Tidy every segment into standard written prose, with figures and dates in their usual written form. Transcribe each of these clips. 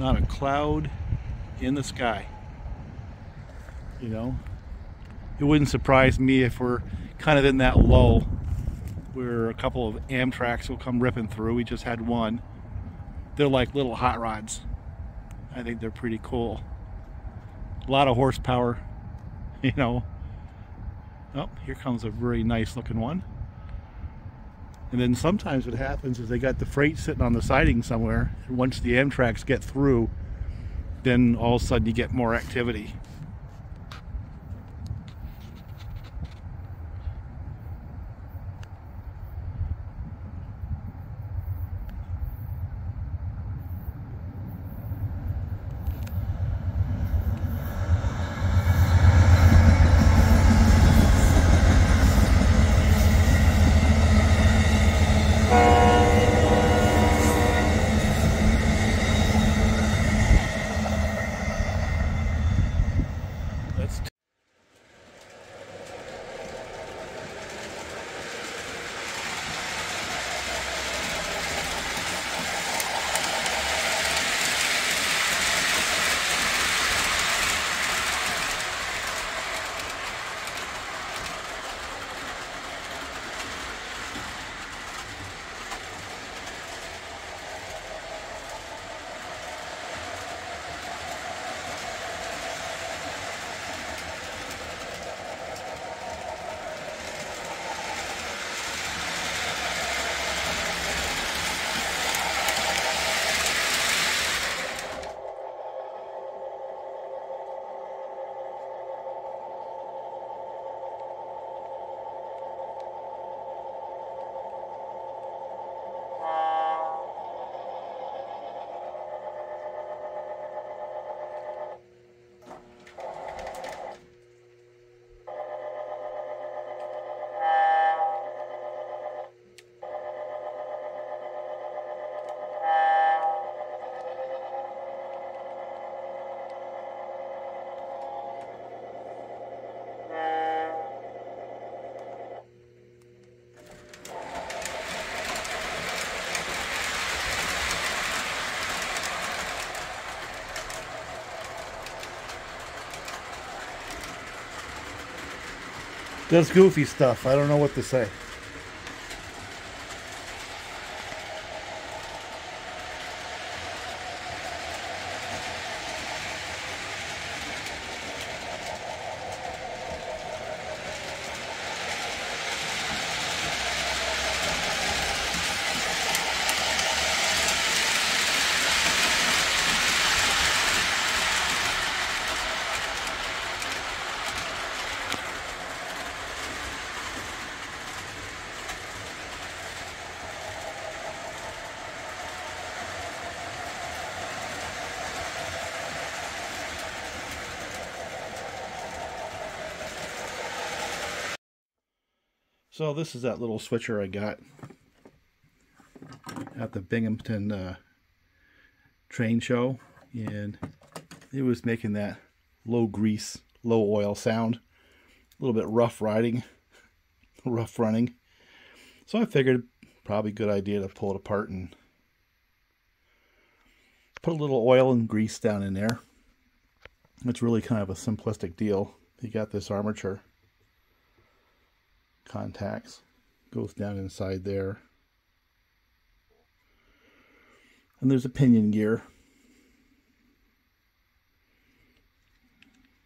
Not a cloud in the sky. You know, it wouldn't surprise me if we're kind of in that lull where a couple of Amtraks will come ripping through. We just had one. They're like little hot rods. I think they're pretty cool. A lot of horsepower, you know. Oh, here comes a very nice looking one. And then sometimes what happens is they got the freight sitting on the siding somewhere, and once the Amtraks get through, then all of a sudden you get more activity. Does goofy stuff. I don't know what to say. So this is that little switcher I got at the Binghamton train show, and it was making that low grease, low oil sound, a little bit rough running. So I figured probably a good idea to pull it apart and put a little oil and grease down in there. It's really kind of a simplistic deal. You got this armature contacts, goes down inside there, and there's a pinion gear.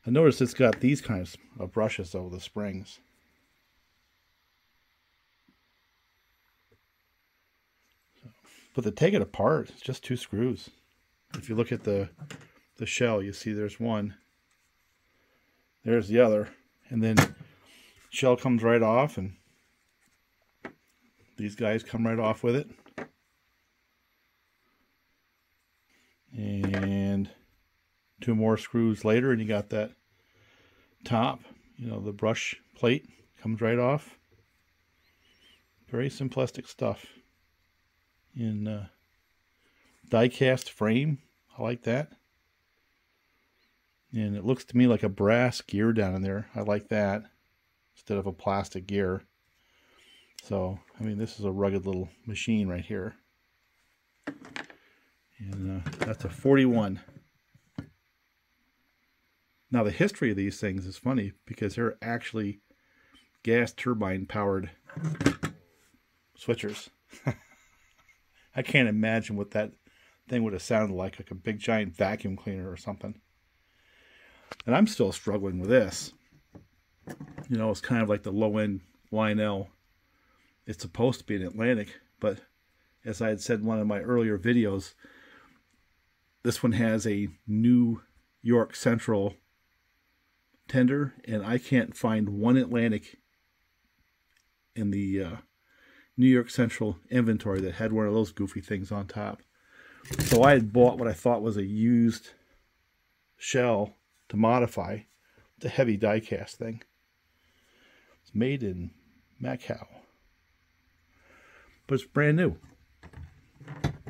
I noticed it's got these kinds of brushes over the springs. But to take it apart, it's just 2 screws. If you look at the shell, you see there's one, there's the other, and then shell comes right off, and these guys come right off with it. And 2 more screws later, and you got that top, you know, the brush plate comes right off. Very simplistic stuff. In die-cast frame, I like that. And it looks to me like a brass gear down in there. I like that instead of a plastic gear. So, I mean, this is a rugged little machine right here. And that's a 41. Now the history of these things is funny because they're actually gas turbine powered switchers. I can't imagine what that thing would have sounded like a big giant vacuum cleaner or something. And I'm still struggling with this. You know, it's kind of like the low-end Lionel. It's supposed to be an Atlantic, but as I had said in one of my earlier videos, this one has a New York Central tender, and I can't find one Atlantic in the New York Central inventory that had one of those goofy things on top. So I had bought what I thought was a used shell to modify. It's a heavy die-cast thing. It's made in Macau, but it's brand new.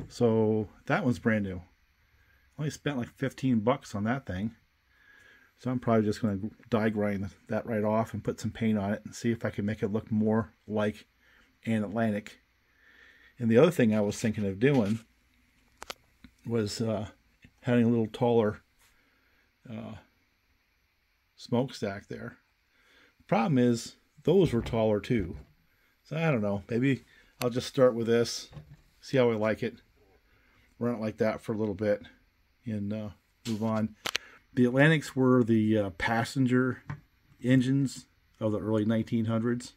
So that one's brand new. Only spent like 15 bucks on that thing. So I'm probably just going to die grind that right off and put some paint on it and see if I can make it look more like an Atlantic. And the other thing I was thinking of doing was having a little taller smokestack there. The problem is those were taller too. So I don't know. Maybe I'll just start with this, see how I like it, run it like that for a little bit, and move on. The Atlantics were the passenger engines of the early 1900s.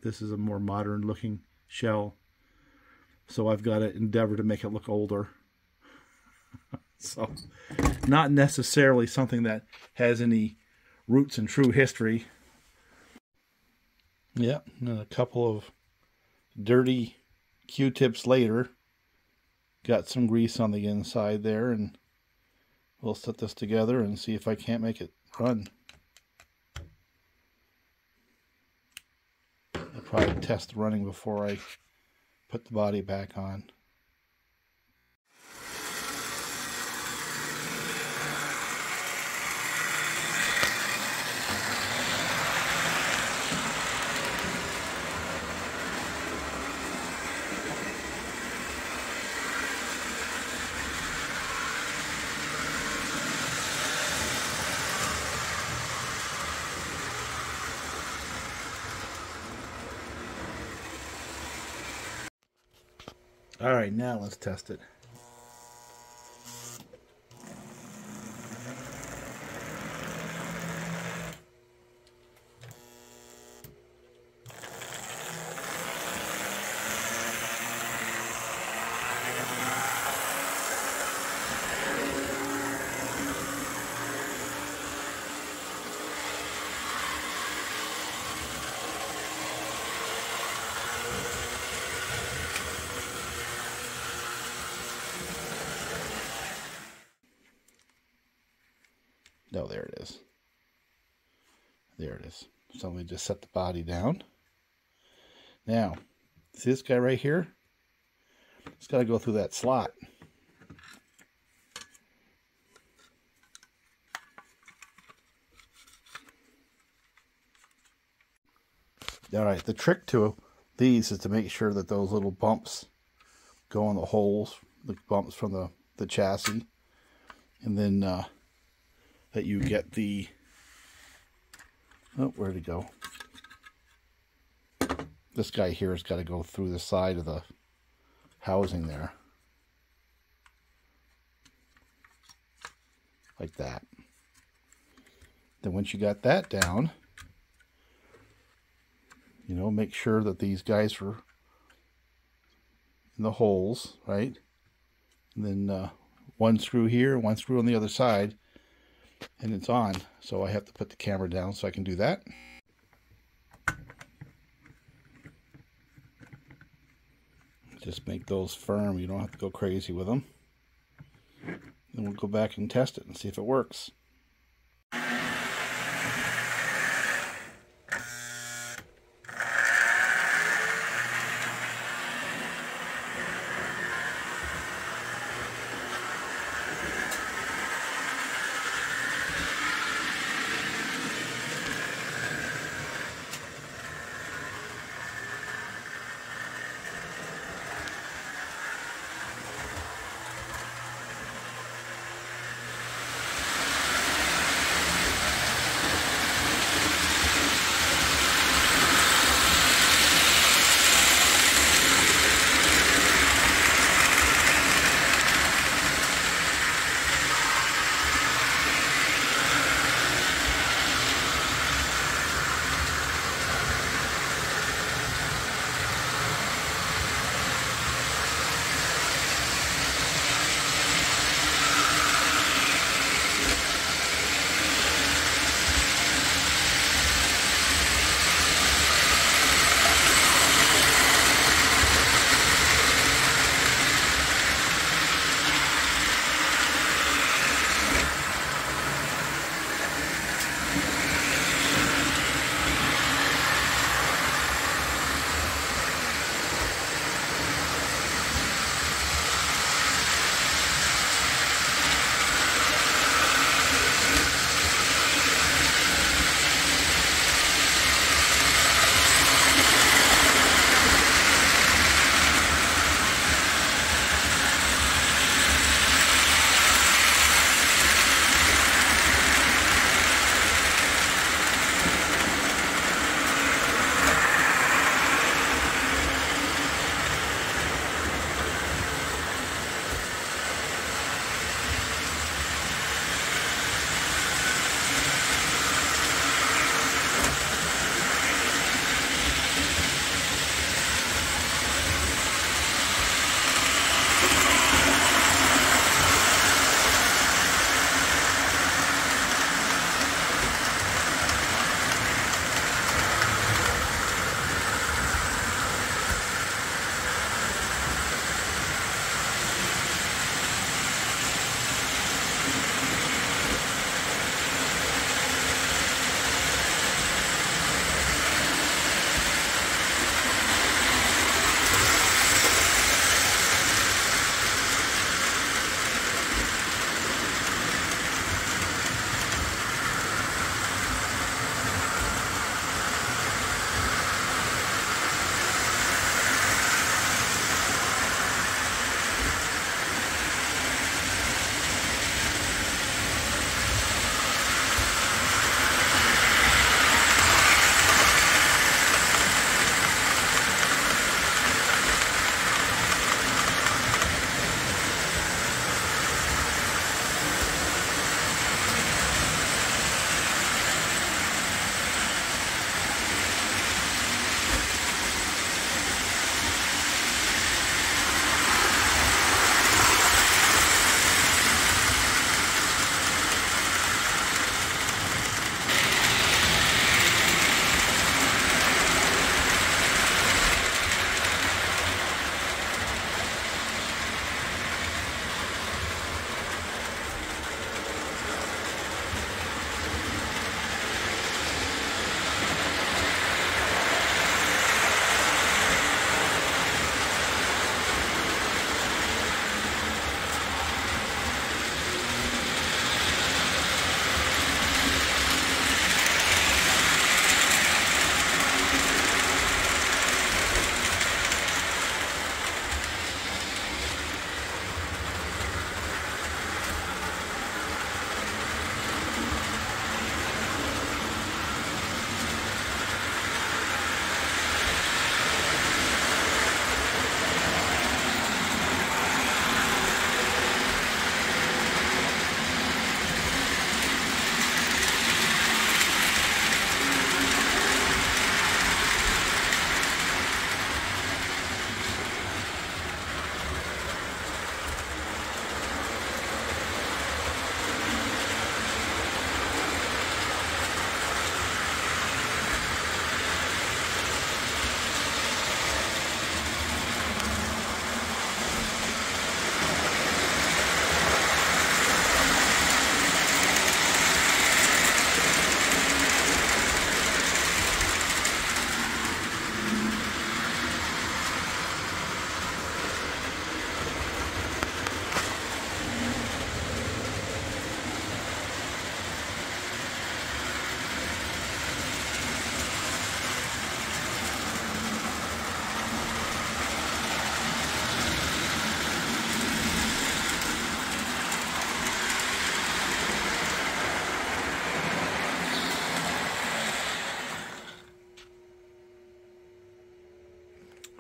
This is a more modern looking shell, so I've got to endeavor to make it look older. So not necessarily something that has any roots in true history. Yeah, and then a couple of dirty Q-tips later, got some grease on the inside there, and we'll set this together and see if I can't make it run. I'll probably test running before I put the body back on. All right, now let's test it. No, there it is. There it is. So we just set the body down. Now, see this guy right here? It's got to go through that slot. All right, the trick to these is to make sure that those little bumps go in the holes, the bumps from the chassis, and then that you get the, oh, where'd it go? This guy here has got to go through the side of the housing there. Like that. Then once you got that down, you know, make sure that these guys are in the holes, right? And then one screw here, one screw on the other side, and it's on. So I have to put the camera down so I can do that. Just make those firm. You don't have to go crazy with them. Then we'll go back and test it and see if it works.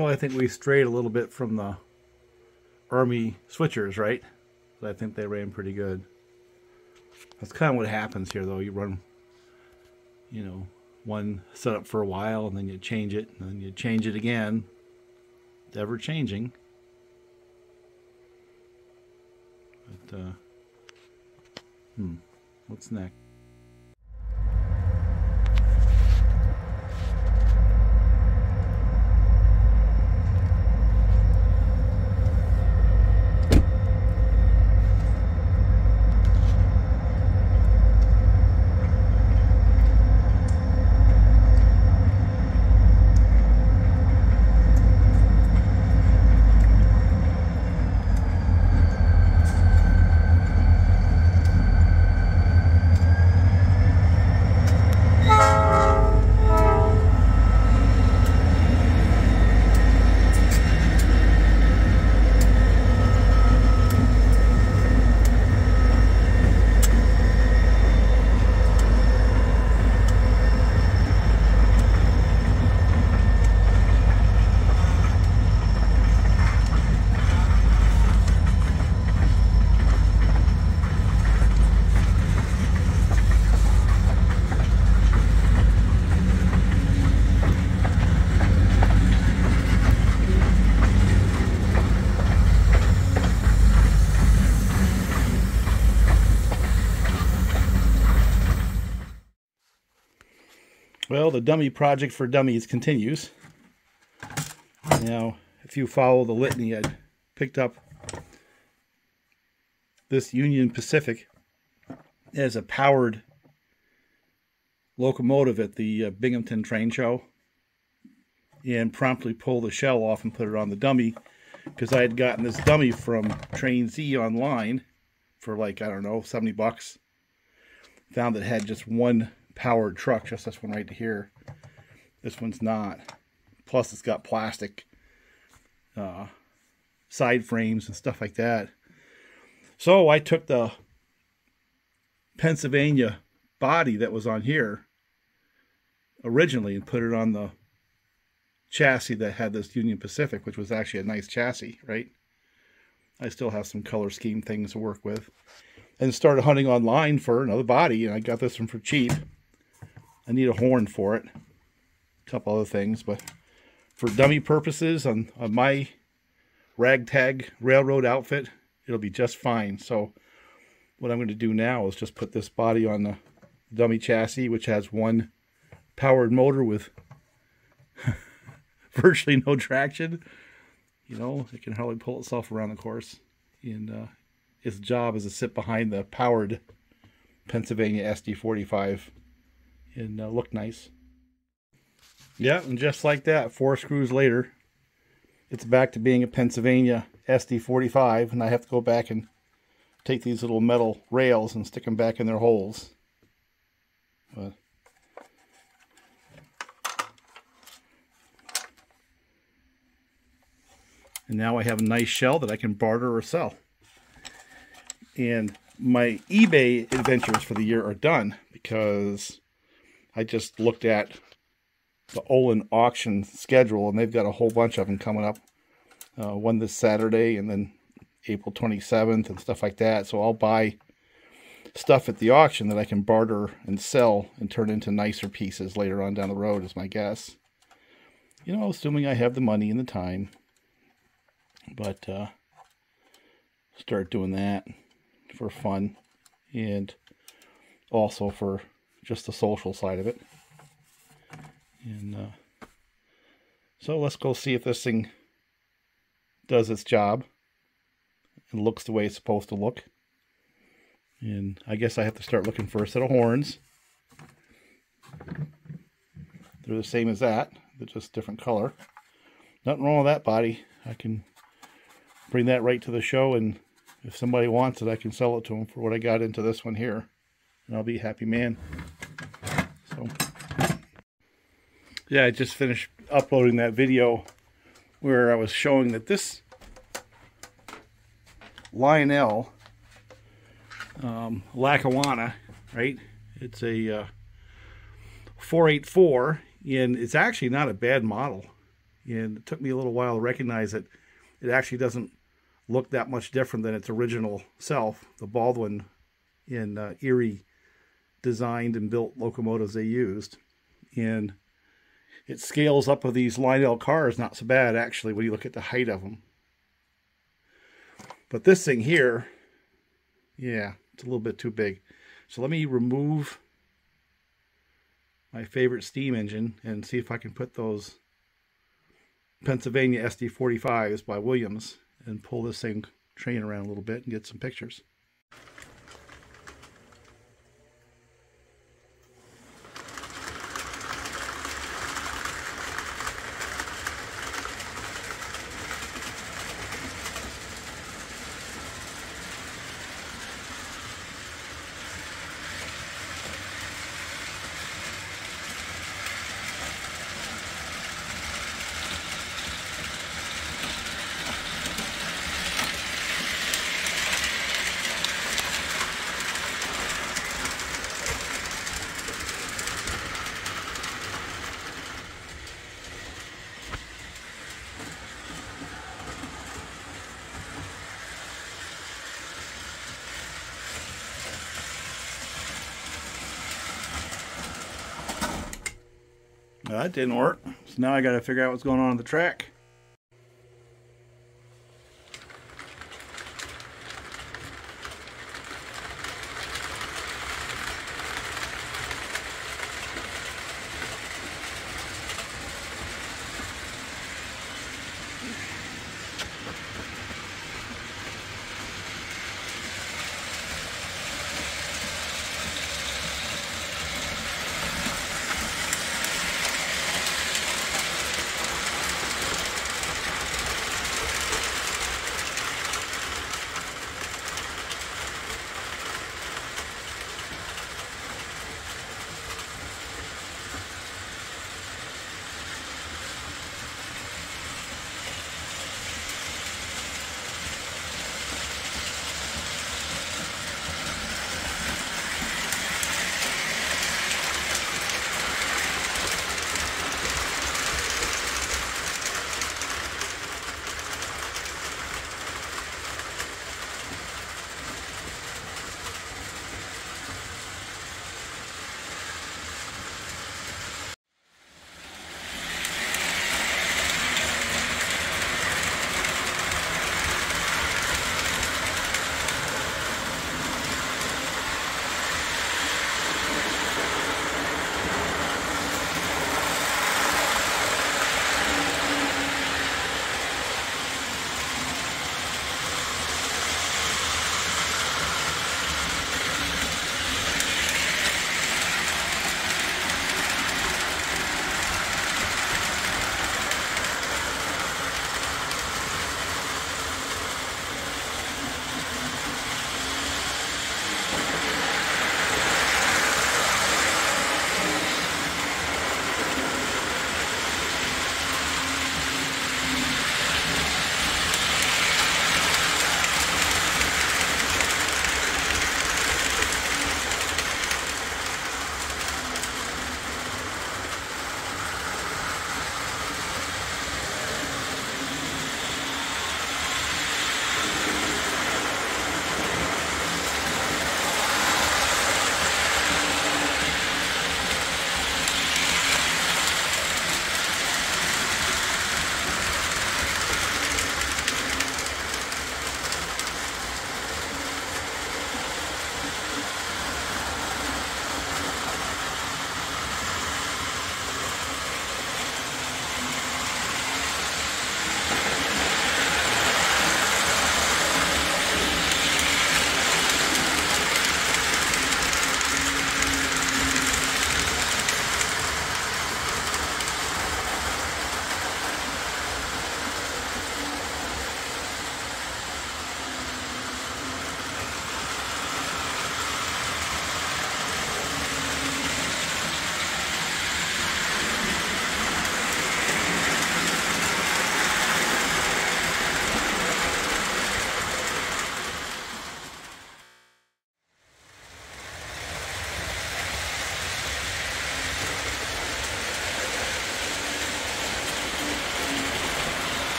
Well, I think we strayed a little bit from the Army switchers, right? But I think they ran pretty good. That's kind of what happens here, though. You run, you know, one setup for a while, and then you change it, and then you change it again. It's ever changing. But, what's next? Well, the dummy project for dummies continues. Now, if you follow the litany, I picked up this Union Pacific as a powered locomotive at the Binghamton train show, and promptly pulled the shell off and put it on the dummy, because I had gotten this dummy from Train Z online for like, I don't know, 70 bucks. Found that it had just one powered truck, just this one right here. This one's not. Plus it's got plastic side frames and stuff like that. So I took the Pennsylvania body that was on here originally and put it on the chassis that had this Union Pacific, which was actually a nice chassis, right? I still have some color scheme things to work with. And started hunting online for another body, and I got this one for cheap. I need a horn for it. A couple other things, but for dummy purposes on my ragtag railroad outfit, it'll be just fine. So what I'm going to do now is just put this body on the dummy chassis, which has one powered motor with virtually no traction. You know, it can hardly pull itself around the course. And its job is to sit behind the powered Pennsylvania SD45 and look nice. Yeah, and just like that, 4 screws later, it's back to being a Pennsylvania SD45, and I have to go back and take these little metal rails and stick them back in their holes. But and now I have a nice shell that I can barter or sell. And my eBay adventures for the year are done, because I just looked at the Olin auction schedule, and they've got a whole bunch of them coming up. One this Saturday, and then April 27th and stuff like that. So I'll buy stuff at the auction that I can barter and sell and turn into nicer pieces later on down the road, is my guess. You know, assuming I have the money and the time. But start doing that for fun, and also for just the social side of it. And so let's go see if this thing does its job and looks the way it's supposed to look. And I guess I have to start looking for a set of horns. They're the same as that, they're just different color. Nothing wrong with that body. I can bring that right to the show, and if somebody wants it, I can sell it to them for what I got into this one here, and I'll be a happy man. So yeah, I just finished uploading that video where I was showing that this Lionel Lackawanna, right? It's a 484, and it's actually not a bad model. And it took me a little while to recognize that it actually doesn't look that much different than its original self, the Baldwin in Erie designed and built locomotives they used. And it scales up of these Lionel cars not so bad, actually, when you look at the height of them. But this thing here, yeah, it's a little bit too big. So let me remove my favorite steam engine and see if I can put those Pennsylvania SD45s by Williams and pull this train around a little bit and get some pictures. That didn't work. So now I got to figure out what's going on the track.